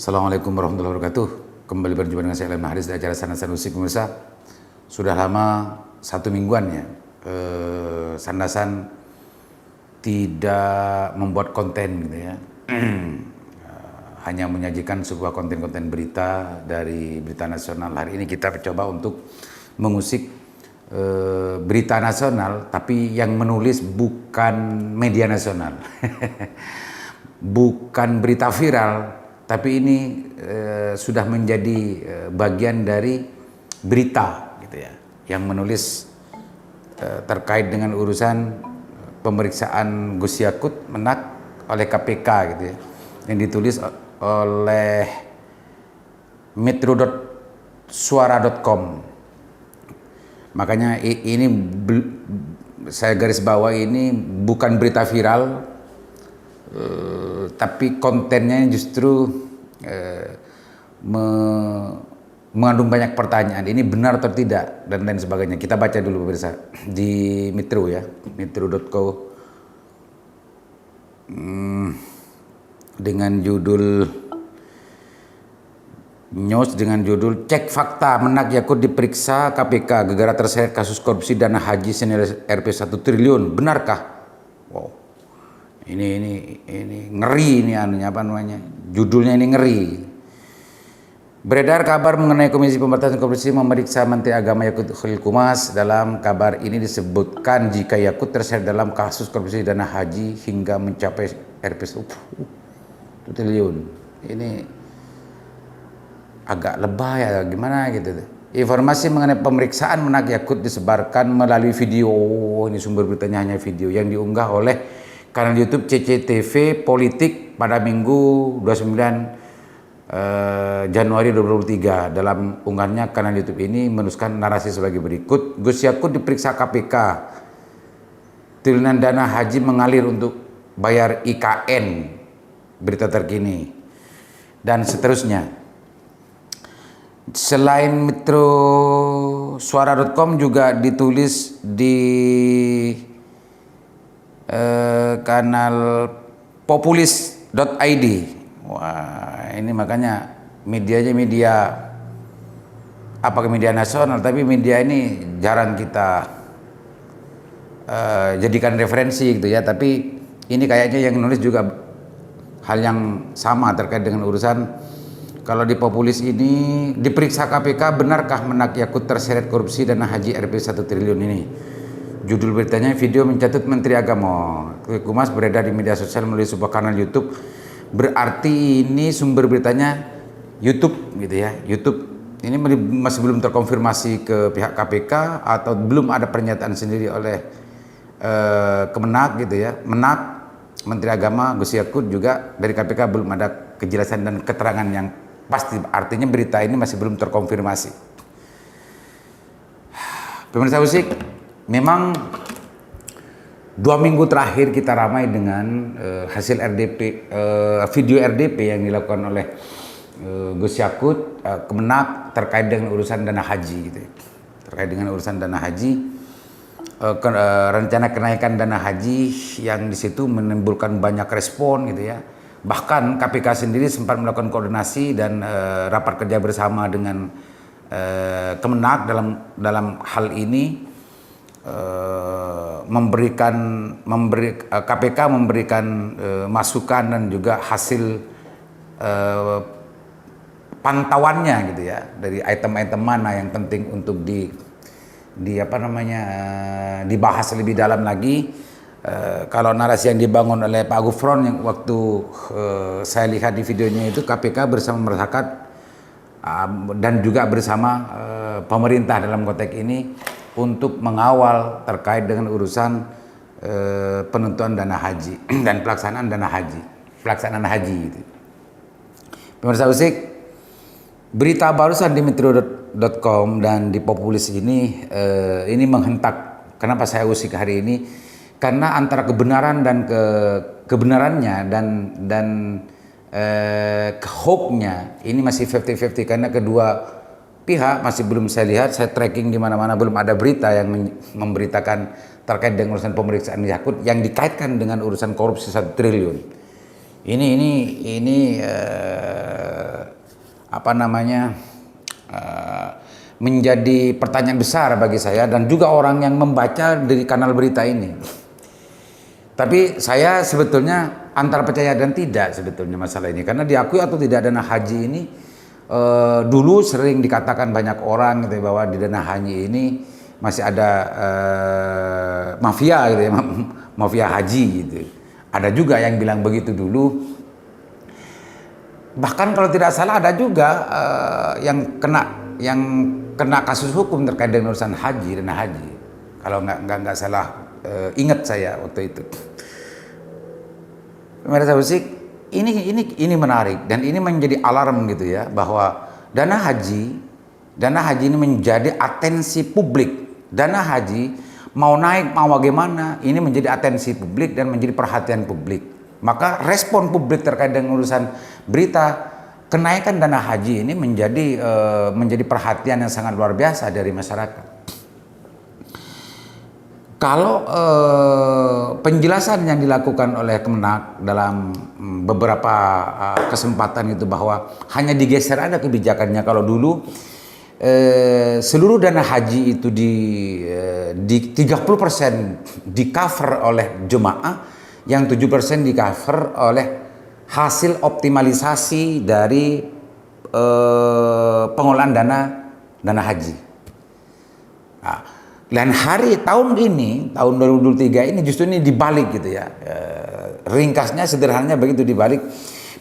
Assalamualaikum warahmatullahi wabarakatuh. Kembali berjumpa dengan saya Ilham Haris di acara Sandasan Musik pemirsa. Sudah lama 1 mingguan ya Sandasan tidak membuat konten gitu ya. Hanya menyajikan sebuah konten-konten berita dari berita nasional. Hari ini kita coba untuk mengusik berita nasional, tapi yang menulis bukan media nasional. Bukan berita viral, tapi ini sudah menjadi bagian dari berita gitu ya, yang menulis terkait dengan urusan pemeriksaan Gus Yakut Menak oleh KPK gitu ya, yang ditulis oleh metro.suara.com. Makanya ini saya garis bawah, ini bukan berita viral, tapi kontennya justru mengandung banyak pertanyaan. Ini benar atau tidak dan lain sebagainya. Kita baca dulu pemirsa di Metro ya, metro.co, dengan judul news dengan judul "Cek Fakta Menak Yakut diperiksa KPK gegara terseret kasus korupsi dana haji senilai Rp 1 triliun. Benarkah?" Wow. Ini ngeri, ini anunya apa namanya? Judulnya ini ngeri. Beredar kabar mengenai Komisi Pemberantasan Korupsi memeriksa Menteri Agama Yakut Khalil Qumas. Dalam kabar ini disebutkan jika Yakut terseret dalam kasus korupsi dana haji hingga mencapai Rp 1 triliun. Ini agak lebay ya, gimana gitu. Informasi mengenai pemeriksaan Menak Yakut disebarkan melalui video. Ini sumber beritanya hanya video yang diunggah oleh kanal YouTube CCTV Politik pada Minggu 29 Januari 2023. Dalam unggahannya, kanal YouTube ini menuliskan narasi sebagai berikut: Gus Yakut diperiksa KPK, triliunan dana haji mengalir untuk bayar IKN, berita terkini, dan seterusnya. Selain metrosuara.com juga ditulis di kanal populis.id. Wah, ini makanya medianya media, apakah media nasional, tapi media ini jarang kita jadikan referensi gitu ya. Tapi ini kayaknya yang nulis juga hal yang sama terkait dengan urusan, kalau di populis ini diperiksa KPK, benarkah Menak Yakut terseret korupsi dana haji Rp 1 triliun ini. Judul beritanya, video mencatut Menteri Agama Khalil Qumas beredar di media sosial melalui sebuah kanal YouTube. Berarti ini sumber beritanya YouTube gitu ya. YouTube ini masih belum terkonfirmasi ke pihak KPK atau belum ada pernyataan sendiri oleh Kemenak gitu ya. Menak, Menteri Agama Gus Yakut juga dari KPK belum ada kejelasan dan keterangan yang pasti. Artinya berita ini masih belum terkonfirmasi. Pemirsa musik, memang 2 minggu terakhir kita ramai dengan hasil RDP, video RDP yang dilakukan oleh Gus Yakut, Kemenak terkait dengan urusan dana haji gitu ya. Terkait dengan urusan dana haji, rencana kenaikan dana haji yang di situ menimbulkan banyak respon gitu ya. Bahkan KPK sendiri sempat melakukan koordinasi dan rapat kerja bersama dengan Kemenak dalam hal ini. KPK memberikan masukan dan juga hasil pantauannya gitu ya, dari item-item mana yang penting untuk dibahas lebih dalam lagi. Kalau narasi yang dibangun oleh Pak Gufron yang waktu saya lihat di videonya itu, KPK bersama masyarakat dan juga bersama pemerintah dalam konteks ini untuk mengawal terkait dengan urusan penentuan dana haji dan pelaksanaan haji gitu. Pemirsa musik, berita barusan di metro.com dan di populis ini menghentak. Kenapa saya usik hari ini? Karena antara kebenaran dan kebenarannya dan hoax-nya ini masih 50-50, karena kedua pihak masih belum saya lihat, saya tracking di mana-mana belum ada berita yang memberitakan terkait dengan urusan pemeriksaan Yakut yang dikaitkan dengan urusan korupsi 1 triliun. Ini apa namanya menjadi pertanyaan besar bagi saya dan juga orang yang membaca dari kanal berita ini. Tapi saya sebetulnya antara percaya dan tidak sebetulnya masalah ini, karena diakui atau tidak dana haji ini dulu sering dikatakan banyak orang gitu ya, bahwa di dana haji ini masih ada mafia gitu ya, mafia haji gitu. Ada juga yang bilang begitu dulu. Bahkan kalau tidak salah ada juga yang kena kasus hukum terkait dengan urusan haji, dana haji. Kalau nggak salah ingat saya waktu itu. Pemirsa Musik, ini menarik dan ini menjadi alarm gitu ya, bahwa dana haji ini menjadi atensi publik. Dana haji mau naik mau bagaimana, ini menjadi atensi publik dan menjadi perhatian publik. Maka respon publik terkait dengan urusan berita kenaikan dana haji ini menjadi perhatian yang sangat luar biasa dari masyarakat. Kalau penjelasan yang dilakukan oleh Kemenak dalam beberapa kesempatan itu bahwa hanya digeser ada kebijakannya. Kalau dulu seluruh dana haji itu di 30% di cover oleh jemaah, yang 7% di cover oleh hasil optimalisasi dari pengolahan dana haji. Nah, dan tahun ini, tahun 2023 ini justru ini dibalik gitu ya. Ringkasnya sederhananya begitu, dibalik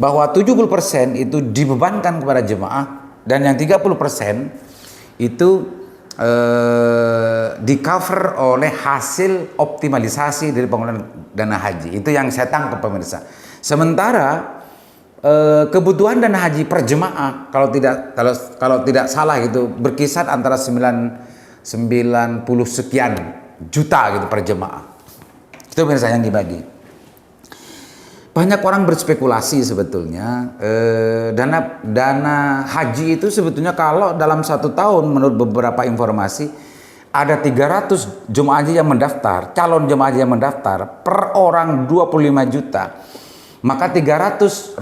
bahwa 70% itu dibebankan kepada jemaah dan yang 30% itu di cover oleh hasil optimalisasi dari pengelolaan dana haji. Itu yang saya tangkap pemirsa. Sementara kebutuhan dana haji per jemaah kalau tidak salah gitu berkisar antara 90 sekian juta gitu per jemaah. Itu pemirsa yang dibagi. Banyak orang berspekulasi sebetulnya dana haji itu sebetulnya kalau dalam 1 tahun menurut beberapa informasi ada 300 jemaah haji yang mendaftar, calon jemaah haji yang mendaftar, per orang 25 juta. Maka 300.000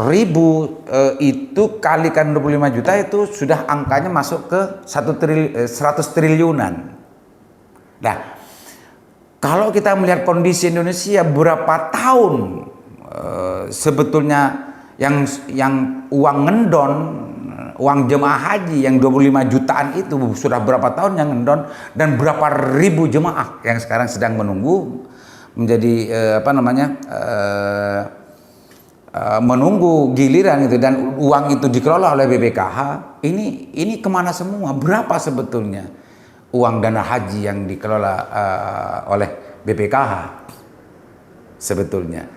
itu kalikan 25 juta itu sudah angkanya masuk ke 100 triliunan. Nah, kalau kita melihat kondisi Indonesia berapa tahun sebetulnya yang uang ngendon, uang jemaah haji yang 25 jutaan itu sudah berapa tahun yang ngendon, dan berapa ribu jemaah yang sekarang sedang menunggu menjadi menunggu giliran itu, dan uang itu dikelola oleh BPKH. Ini kemana semua? Berapa sebetulnya uang dana haji yang dikelola oleh BPKH sebetulnya?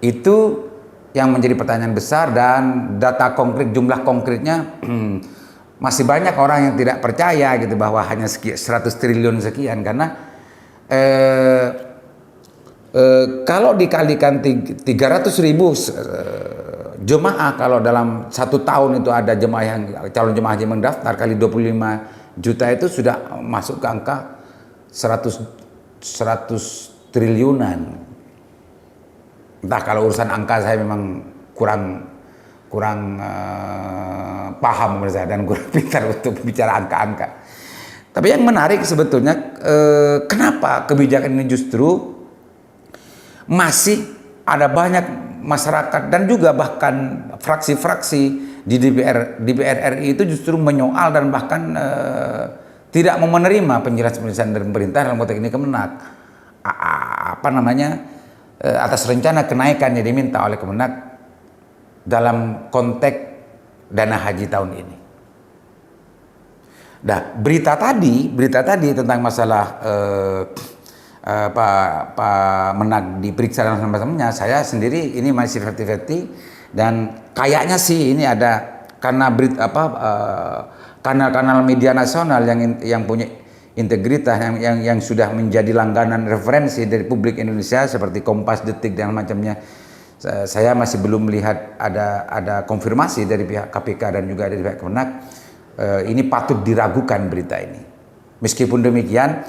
Itu yang menjadi pertanyaan besar, dan data konkret, jumlah konkretnya masih banyak orang yang tidak percaya gitu bahwa hanya 100 triliun sekian, karena kalau dikalikan 300.000 jemaah, kalau dalam 1 tahun itu ada jemaah yang calon jemaah haji mendaftar kali 25 juta itu sudah masuk ke angka 100 triliunan. Entah, kalau urusan angka saya memang kurang paham dan kurang pintar untuk bicara angka-angka. Tapi yang menarik sebetulnya kenapa kebijakan ini justru masih ada banyak masyarakat dan juga bahkan fraksi-fraksi di DPR RI itu justru menyoal dan bahkan tidak mau menerima penjelasan dari pemerintah dalam konteks ini Kemenak atas rencana kenaikan yang diminta oleh Kemenak dalam konteks dana haji tahun ini. Nah, berita tadi tentang masalah Pak Menak diperiksa dan sama-samanya, saya sendiri ini masih 50-50, dan kayaknya sih ini ada karena kanal-kanal media nasional yang punya integritas, yang sudah menjadi langganan referensi dari publik Indonesia seperti Kompas, Detik dan macamnya. Saya masih belum melihat ada konfirmasi dari pihak KPK dan juga dari pihak Kemenak. Ini patut diragukan berita ini. Meskipun demikian,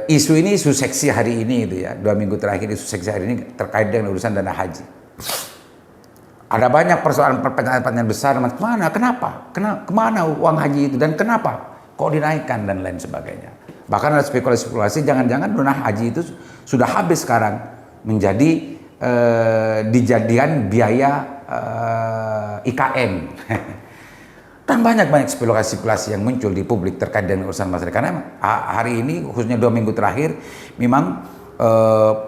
isu ini isu seksi hari ini itu ya, 2 minggu terakhir isu seksi hari ini terkait dengan urusan dana haji. Ada banyak pertanyaan besar, mana, kenapa, kemana uang haji itu dan kenapa kok dinaikkan dan lain sebagainya. Bahkan ada spekulasi-spekulasi jangan-jangan dana haji itu sudah habis sekarang menjadi dijadikan biaya IKN. Dan banyak spekulasi-spekulasi yang muncul di publik terkait dengan urusan masyarakat. Karena hari ini khususnya 2 minggu terakhir memang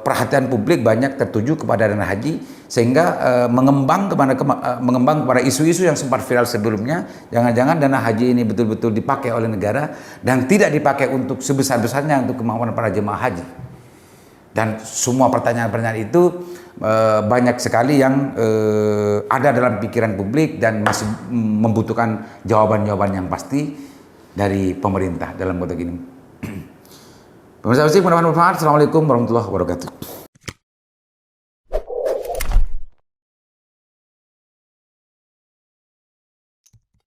perhatian publik banyak tertuju kepada dana haji sehingga mengembang kepada isu-isu yang sempat viral sebelumnya. Jangan-jangan dana haji ini betul-betul dipakai oleh negara dan tidak dipakai untuk sebesar-besarnya untuk kemampuan para jemaah haji. Dan semua pertanyaan-pertanyaan itu banyak sekali yang ada dalam pikiran publik dan masih membutuhkan jawaban-jawaban yang pasti dari pemerintah dalam konteks ini. Pemirsa, mudah-mudahan bermanfaat. Assalamualaikum warahmatullahi wabarakatuh.